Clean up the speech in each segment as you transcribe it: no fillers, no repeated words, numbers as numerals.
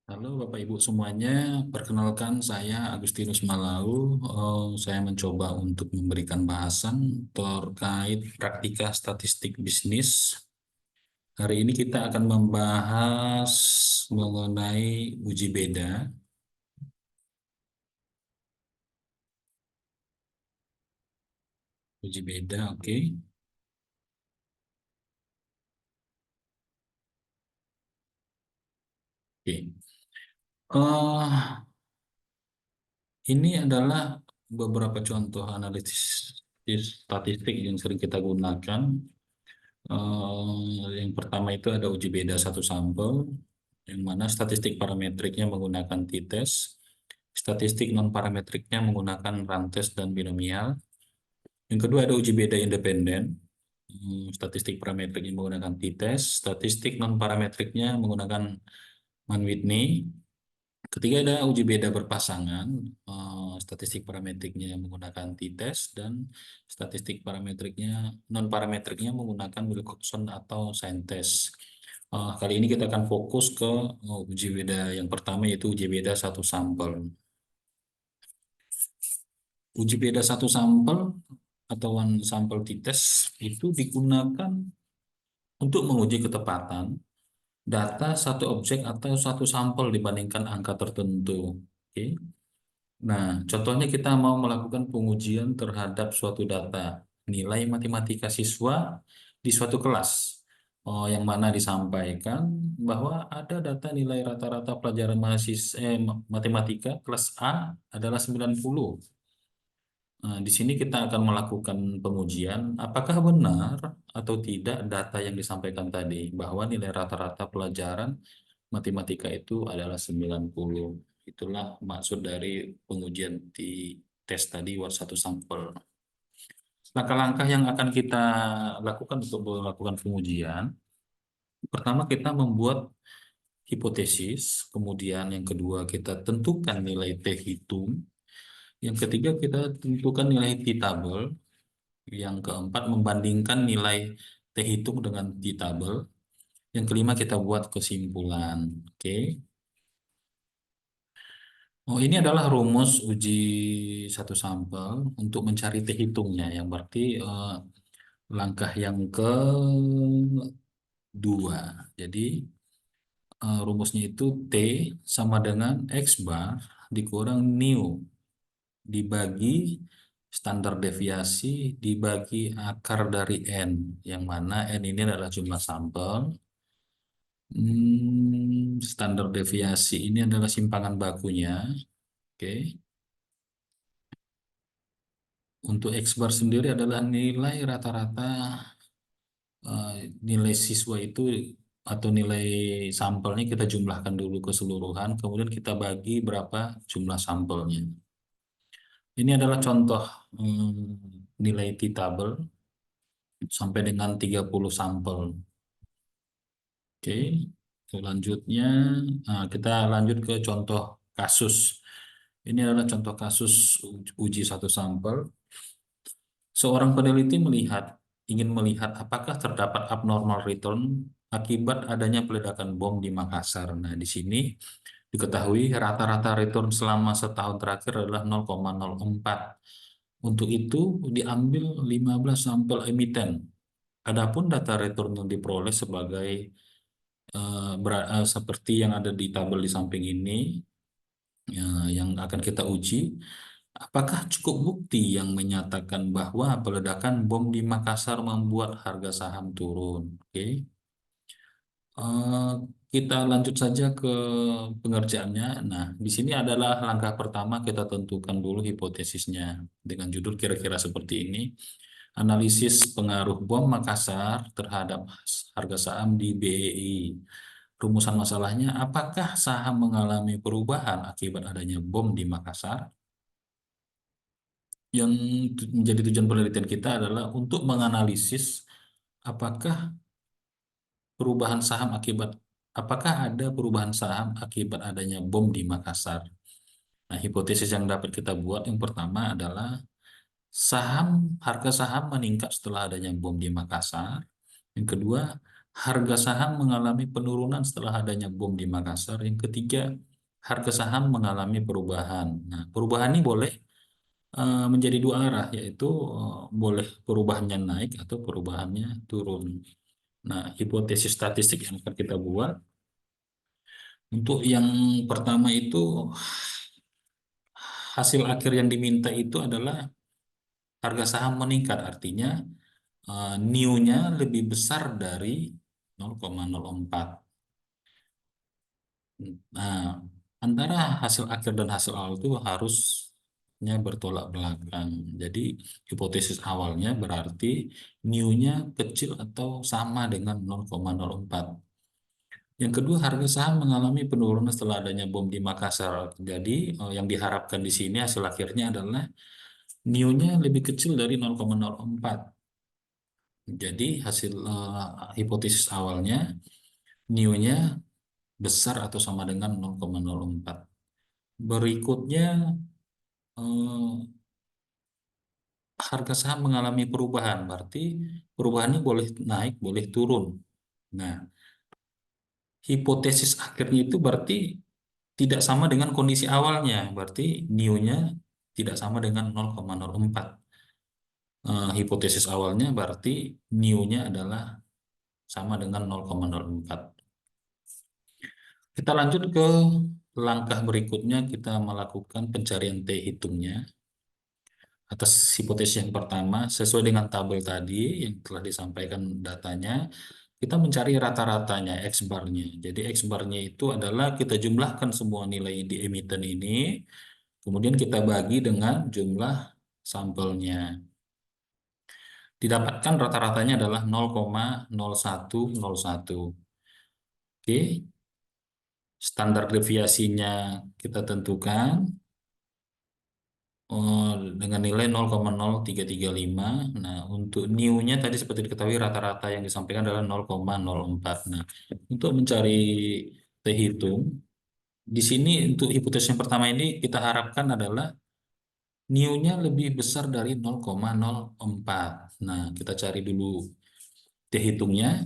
Halo Bapak Ibu semuanya, perkenalkan saya Agustinus Malau. Saya mencoba untuk memberikan bahasan terkait praktika statistik bisnis. Hari ini kita akan membahas mengenai uji beda. Uji beda, oke. Oke. Eh, ini adalah beberapa contoh analisis statistik yang sering kita gunakan. Yang pertama itu ada uji beda satu sampel, yang mana statistik parametriknya menggunakan t-test, statistik non-parametriknya menggunakan rantes dan binomial. Yang kedua ada uji beda independen, statistik parametriknya menggunakan t-test, statistik non-parametriknya menggunakan Mann-Whitney. Ketiga ada uji beda berpasangan, statistik parametriknya menggunakan t-test dan statistik parametriknya non-parametriknya menggunakan Wilcoxon atau Scientest. Kali ini kita akan fokus ke uji beda yang pertama yaitu uji beda satu sampel. Uji beda satu sampel atau one sample t-test itu digunakan untuk menguji ketepatan data satu objek atau satu sampel dibandingkan angka tertentu. Oke. Nah, contohnya kita mau melakukan pengujian terhadap suatu data nilai matematika siswa di suatu kelas. Yang mana disampaikan bahwa ada data nilai rata-rata pelajaran mahasiswa matematika kelas A adalah 90. Nah, di sini kita akan melakukan pengujian apakah benar atau tidak data yang disampaikan tadi bahwa nilai rata-rata pelajaran matematika itu adalah 90. Itulah maksud dari pengujian di tes tadi buat satu sampel. Langkah-langkah yang akan kita lakukan untuk melakukan pengujian, pertama kita membuat hipotesis, kemudian yang kedua kita tentukan nilai T hitung, yang ketiga kita tentukan nilai T tabel, yang keempat membandingkan nilai T hitung dengan T tabel, yang kelima kita buat kesimpulan. Oke. Oh, ini adalah rumus uji satu sampel untuk mencari T hitungnya, yang berarti langkah yang kedua. Jadi rumusnya itu T sama dengan X bar dikurang nu dibagi standar deviasi dibagi akar dari N, yang mana N ini adalah jumlah sampel. Standar deviasi ini adalah simpangan bakunya. Oke. Untuk X bar sendiri adalah nilai rata-rata eh, nilai siswa itu atau nilai sampelnya kita jumlahkan dulu keseluruhan, kemudian kita bagi berapa jumlah sampelnya. Ini adalah contoh nilai T-table sampai dengan 30 sampel. Oke, selanjutnya kita lanjut ke contoh kasus. Ini adalah contoh kasus uji satu sampel. Seorang peneliti ingin melihat apakah terdapat abnormal return akibat adanya peledakan bom di Makassar. Nah, di sini diketahui rata-rata return selama setahun terakhir adalah 0,04. Untuk itu diambil 15 sampel emiten. Adapun data return yang diperoleh sebagai seperti yang ada di tabel di samping ini, yang akan kita uji, apakah cukup bukti yang menyatakan bahwa peledakan bom di Makassar membuat harga saham turun? Oke. Eh, kita lanjut saja ke pengerjaannya. Nah, di sini adalah langkah pertama kita tentukan dulu hipotesisnya dengan judul kira-kira seperti ini. Analisis pengaruh bom Makassar terhadap harga saham di BEI. Rumusan masalahnya, apakah saham mengalami perubahan akibat adanya bom di Makassar? Yang menjadi tujuan penelitian kita adalah untuk menganalisis apakah perubahan saham akibat apakah ada perubahan saham akibat adanya bom di Makassar. Nah, hipotesis yang dapat kita buat yang pertama adalah harga saham meningkat setelah adanya bom di Makassar. Yang kedua, harga saham mengalami penurunan setelah adanya bom di Makassar. Yang ketiga, harga saham mengalami perubahan. Nah, perubahan ini boleh menjadi dua arah, yaitu boleh perubahannya naik atau perubahannya turun. Nah, hipotesis statistik yang akan kita buat untuk yang pertama itu hasil akhir yang diminta itu adalah harga saham meningkat, artinya new-nya lebih besar dari 0,04. Nah, antara hasil akhir dan hasil awal itu harusnya bertolak belakang. Jadi, hipotesis awalnya berarti new-nya kecil atau sama dengan 0,04. Yang kedua, harga saham mengalami penurunan setelah adanya bom di Makassar. Jadi, yang diharapkan di sini hasil akhirnya adalah new-nya lebih kecil dari 0,04. Jadi, hasil hipotesis awalnya new-nya besar atau sama dengan 0,04. Berikutnya, eh, harga saham mengalami perubahan, berarti perubahannya boleh naik, boleh turun. Nah, hipotesis akhirnya itu berarti tidak sama dengan kondisi awalnya, berarti new-nya tidak sama dengan 0,04. Hipotesis awalnya berarti new-nya adalah sama dengan 0,04. Kita lanjut ke langkah berikutnya, kita melakukan pencarian T hitungnya. Atas hipotesis yang pertama, sesuai dengan tabel tadi yang telah disampaikan datanya, kita mencari rata-ratanya, X bar-nya. Jadi X bar-nya itu adalah kita jumlahkan semua nilai di emiten ini, kemudian kita bagi dengan jumlah sampelnya. Didapatkan rata-ratanya adalah 0,0101. Oke, standar deviasinya kita tentukan dengan nilai 0,0335. Nah, untuk new-nya tadi seperti diketahui rata-rata yang disampaikan adalah 0,04. Nah, untuk mencari T hitung, di sini untuk hipotesis yang pertama ini kita harapkan adalah new-nya lebih besar dari 0,04. Nah, kita cari dulu T hitungnya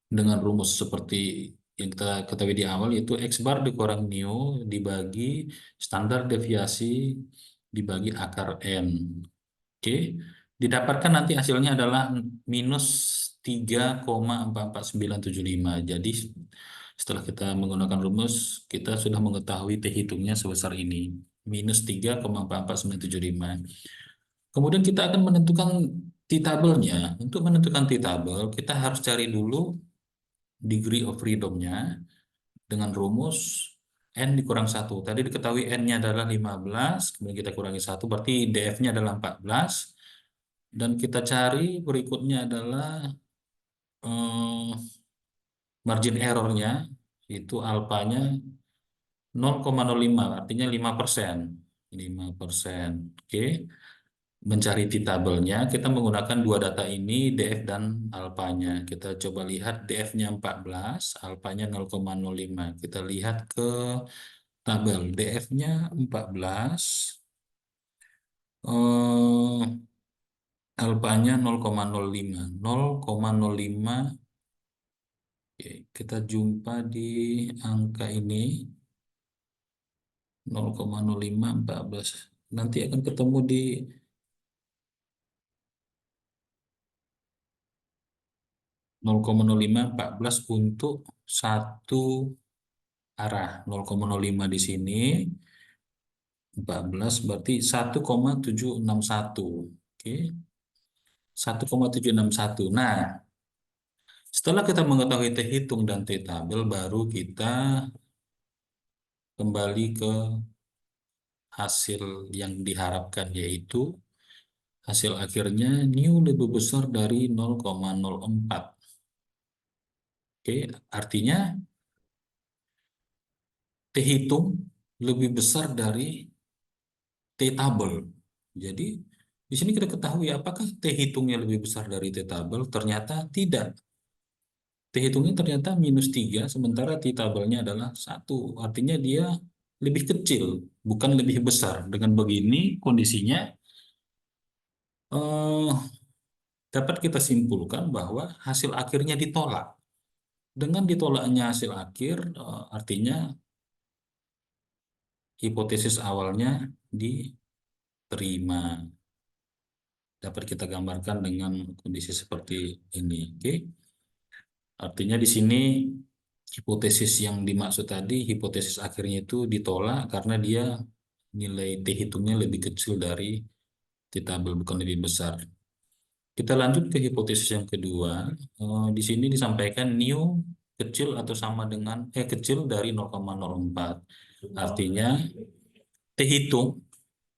dengan rumus seperti yang kita ketahui di awal, yaitu X bar dikurang new dibagi standar deviasi dibagi akar N. Oke, didapatkan nanti hasilnya adalah minus 3,44975. Jadi setelah kita menggunakan rumus, kita sudah mengetahui T hitungnya sebesar ini, minus 3,44975. Kemudian kita akan menentukan T-tabelnya. Untuk menentukan T-tabel, kita harus cari dulu degree of freedom-nya dengan rumus N dikurang 1. Tadi diketahui N-nya adalah 15, kemudian kita kurangi 1, berarti DF-nya adalah 14. Dan kita cari berikutnya adalah eh, margin error-nya, itu alfanya 0,05, artinya 5%. 5%. Oke. Mencari T-tabelnya, kita menggunakan dua data ini, DF dan alfanya. Kita coba lihat DF-nya 14, alfanya 0,05. Kita lihat ke tabel DF-nya 14, eh, alfanya 0,05. 0,05. Oke, kita jumpa di angka ini 0,05 14. Nanti akan ketemu di 0,05 14 untuk satu arah. 0,05 di sini, 14 berarti 1,761. Oke, 1,761. Nah, setelah kita mengetahui T hitung dan T tabel, baru kita kembali ke hasil yang diharapkan, yaitu hasil akhirnya new lebih besar dari 0,04. Oke, artinya T hitung lebih besar dari T tabel. Jadi di sini kita ketahui apakah T hitungnya lebih besar dari T tabel? Ternyata tidak. T hitungnya ternyata minus 3, sementara T tabelnya adalah 1. Artinya dia lebih kecil, bukan lebih besar. Dengan begini kondisinya eh, dapat kita simpulkan bahwa hasil akhirnya ditolak. Dengan ditolaknya hasil akhir, artinya hipotesis awalnya diterima. Dapat kita gambarkan dengan kondisi seperti ini. Oke, artinya di sini hipotesis yang dimaksud tadi, hipotesis akhirnya itu ditolak karena dia nilai T hitungnya lebih kecil dari T tabel, bukan lebih besar. Kita lanjut ke hipotesis yang kedua. Di sini disampaikan new kecil atau sama dengan kecil dari 0,04. Artinya T hitung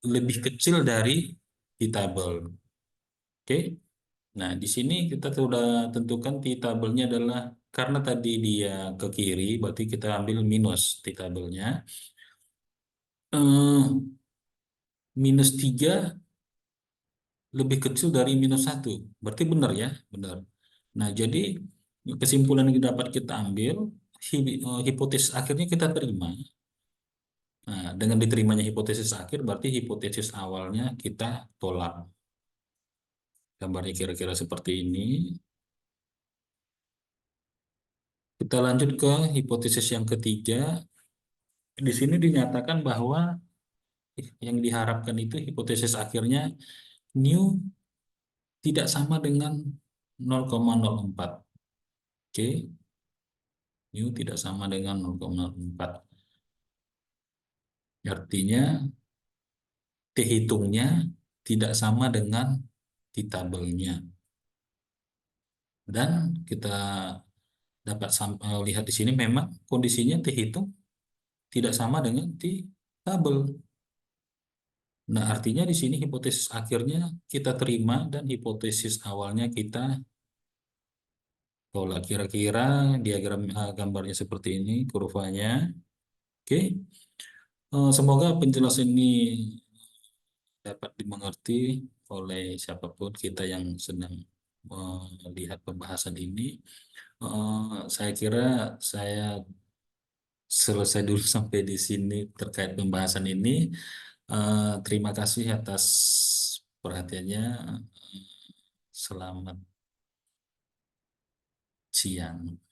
lebih kecil dari T tabel. Oke. Nah, di sini kita sudah tentukan T tabelnya adalah karena tadi dia ke kiri, berarti kita ambil minus T tabelnya. Eh, minus 3 lebih kecil dari minus 1. Berarti benar ya, benar. Nah, jadi kesimpulan yang dapat kita ambil, hipotesis akhirnya kita terima. Nah, dengan diterimanya hipotesis akhir, berarti hipotesis awalnya kita tolak. Gambarnya kira-kira seperti ini. Kita lanjut ke hipotesis yang ketiga. Di sini dinyatakan bahwa yang diharapkan itu hipotesis akhirnya new tidak sama dengan 0,04. Oke, new tidak sama dengan 0,04. Artinya T hitungnya tidak sama dengan T tabelnya. Dan kita dapat lihat di sini memang kondisinya T hitung tidak sama dengan T tabel. Nah, artinya di sini hipotesis akhirnya kita terima dan hipotesis awalnya kita tolak. Kira-kira diagram gambarnya seperti ini, kurvanya. Oke. Semoga penjelasan ini dapat dimengerti oleh siapapun kita yang sedang melihat pembahasan ini. Saya kira saya selesai dulu sampai di sini terkait pembahasan ini. Terima kasih atas perhatiannya. Selamat siang.